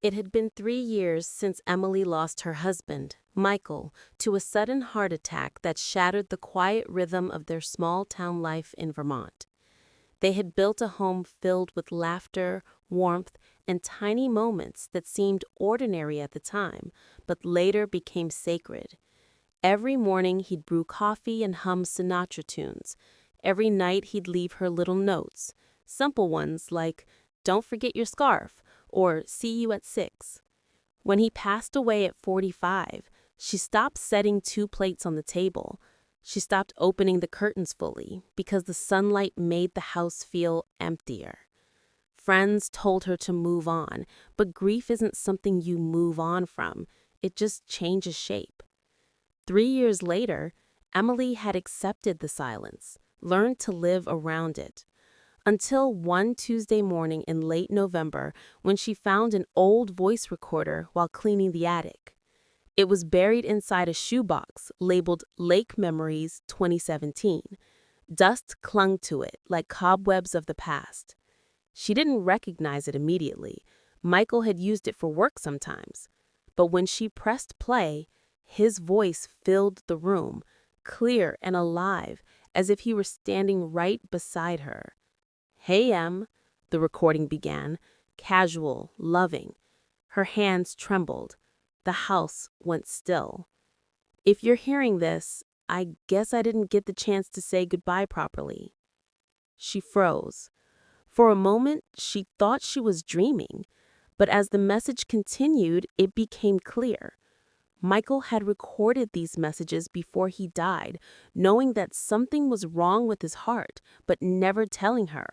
It had been 3 years since Emily lost her husband, Michael, to a sudden heart attack that shattered the quiet rhythm of their small town life in Vermont. They had built a home filled with laughter, warmth, and tiny moments that seemed ordinary at the time, but later became sacred. Every morning he'd brew coffee and hum Sinatra tunes. Every night he'd leave her little notes, simple ones like, "Don't forget your scarf," or "See you at 6." When he passed away at 45, she stopped setting 2 plates on the table. She stopped opening the curtains fully because the sunlight made the house feel emptier. Friends told her to move on, but grief isn't something you move on from. It just changes shape. 3 years later, Emily had accepted the silence, learned to live around it. Until one Tuesday morning in late November when she found an old voice recorder while cleaning the attic. It was buried inside a shoebox labeled Lake Memories 2017. Dust clung to it like cobwebs of the past. She didn't recognize it immediately. Michael had used it for work sometimes. But when she pressed play, his voice filled the room, clear and alive, as if he were standing right beside her. "Hey, Em," the recording began, casual, loving. Her hands trembled. The house went still. "If you're hearing this, I guess I didn't get the chance to say goodbye properly." She froze. For a moment, she thought she was dreaming, but as the message continued, it became clear. Michael had recorded these messages before he died, knowing that something was wrong with his heart, but never telling her.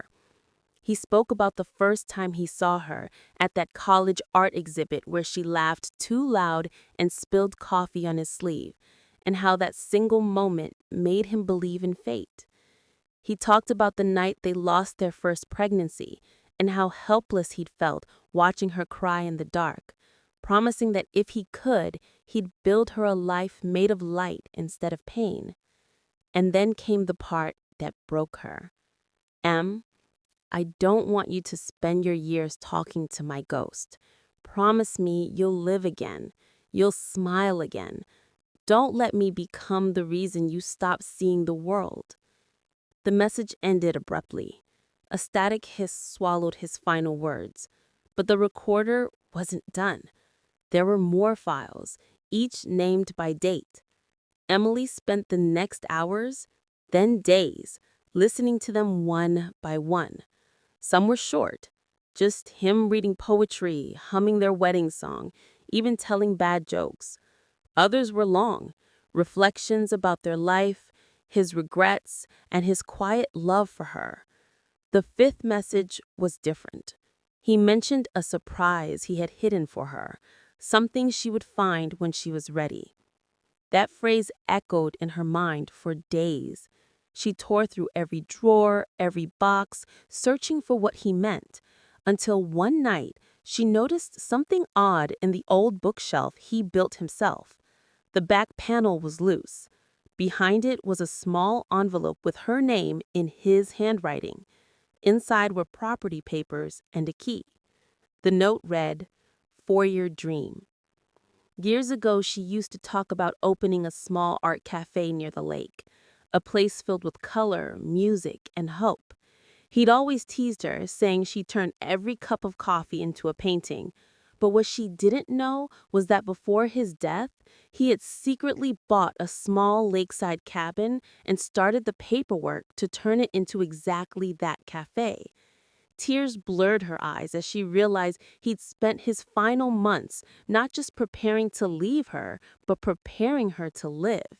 He spoke about the first time he saw her at that college art exhibit where she laughed too loud and spilled coffee on his sleeve, and how that single moment made him believe in fate. He talked about the night they lost their first pregnancy and how helpless he'd felt watching her cry in the dark, promising that if he could, he'd build her a life made of light instead of pain. And then came the part that broke her. "Em, I don't want you to spend your years talking to my ghost. Promise me you'll live again. You'll smile again. Don't let me become the reason you stop seeing the world." The message ended abruptly. A static hiss swallowed his final words. But the recorder wasn't done. There were more files, each named by date. Emily spent the next hours, then days, listening to them one by one. Some were short, just him reading poetry, humming their wedding song, even telling bad jokes. Others were long, reflections about their life, his regrets, and his quiet love for her. The fifth message was different. He mentioned a surprise he had hidden for her, something she would find when she was ready. That phrase echoed in her mind for days. She tore through every drawer, every box, searching for what he meant, until one night she noticed something odd in the old bookshelf he built himself. The back panel was loose. Behind it was a small envelope with her name in his handwriting. Inside were property papers and a key. The note read, "For your dream." Years ago, she used to talk about opening a small art cafe near the lake, a place filled with color, music, and hope. He'd always teased her, saying she turned every cup of coffee into a painting. But what she didn't know was that before his death, he had secretly bought a small lakeside cabin and started the paperwork to turn it into exactly that cafe. Tears blurred her eyes as she realized he'd spent his final months not just preparing to leave her, but preparing her to live.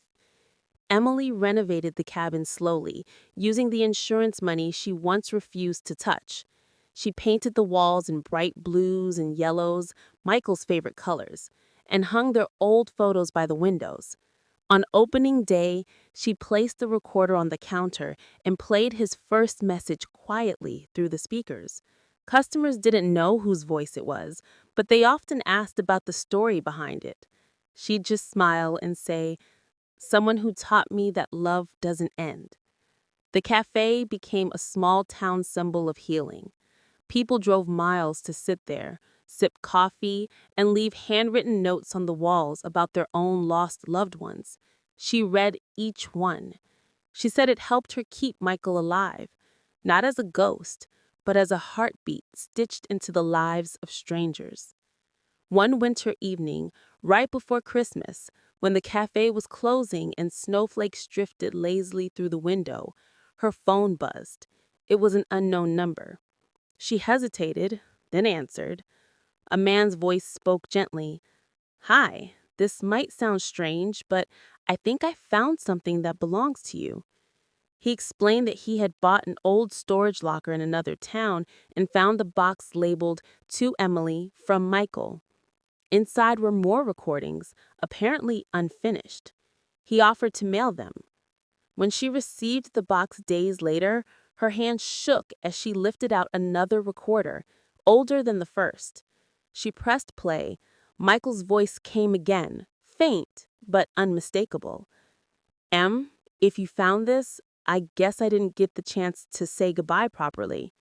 Emily renovated the cabin slowly, using the insurance money she once refused to touch. She painted the walls in bright blues and yellows, Michael's favorite colors, and hung their old photos by the windows. On opening day, she placed the recorder on the counter and played his first message quietly through the speakers. Customers didn't know whose voice it was, but they often asked about the story behind it. She'd just smile and say, "Someone who taught me that love doesn't end." The cafe became a small town symbol of healing. People drove miles to sit there, sip coffee, and leave handwritten notes on the walls about their own lost loved ones. She read each one. She said it helped her keep Michael alive, not as a ghost, but as a heartbeat stitched into the lives of strangers. One winter evening, right before Christmas, when the cafe was closing and snowflakes drifted lazily through the window, her phone buzzed. It was an unknown number. She hesitated, then answered. A man's voice spoke gently. "Hi, this might sound strange, but I think I found something that belongs to you." He explained that he had bought an old storage locker in another town and found the box labeled "To Emily from Michael." Inside were more recordings, apparently unfinished. He offered to mail them. When she received the box days later, her hand shook as she lifted out another recorder, older than the first. She pressed play. Michael's voice came again, faint but unmistakable. "Em, if you found this, I guess I didn't get the chance to say goodbye properly."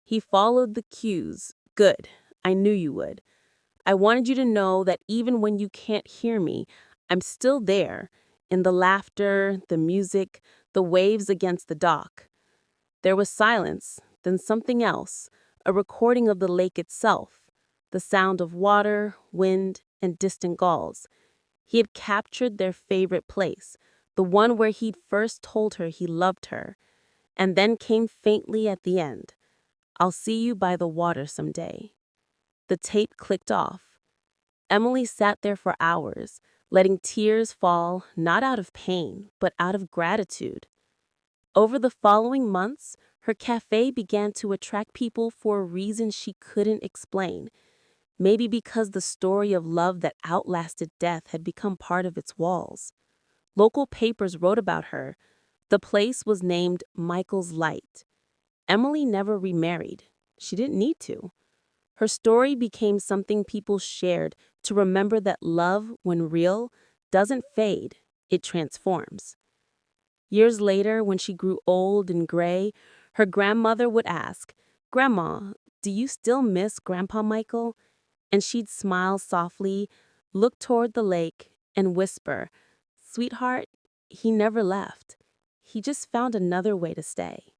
He followed the cues. "Good. I knew you would. I wanted you to know that even when you can't hear me, I'm still there, in the laughter, the music, the waves against the dock." There was silence, then something else, a recording of the lake itself, the sound of water, wind, and distant gulls. He had captured their favorite place, the one where he'd first told her he loved her, and then came faintly at the end, "I'll see you by the water someday." The tape clicked off. Emily sat there for hours, letting tears fall not out of pain, but out of gratitude. Over the following months, her cafe began to attract people for a reason she couldn't explain. Maybe because the story of love that outlasted death had become part of its walls. Local papers wrote about her. The place was named Michael's Light. Emily never remarried. She didn't need to. Her story became something people shared to remember that love, when real, doesn't fade, it transforms. Years later, when she grew old and gray, her grandmother would ask, "Grandma, do you still miss Grandpa Michael?" And she'd smile softly, look toward the lake, and whisper, "Sweetheart, he never left. He just found another way to stay."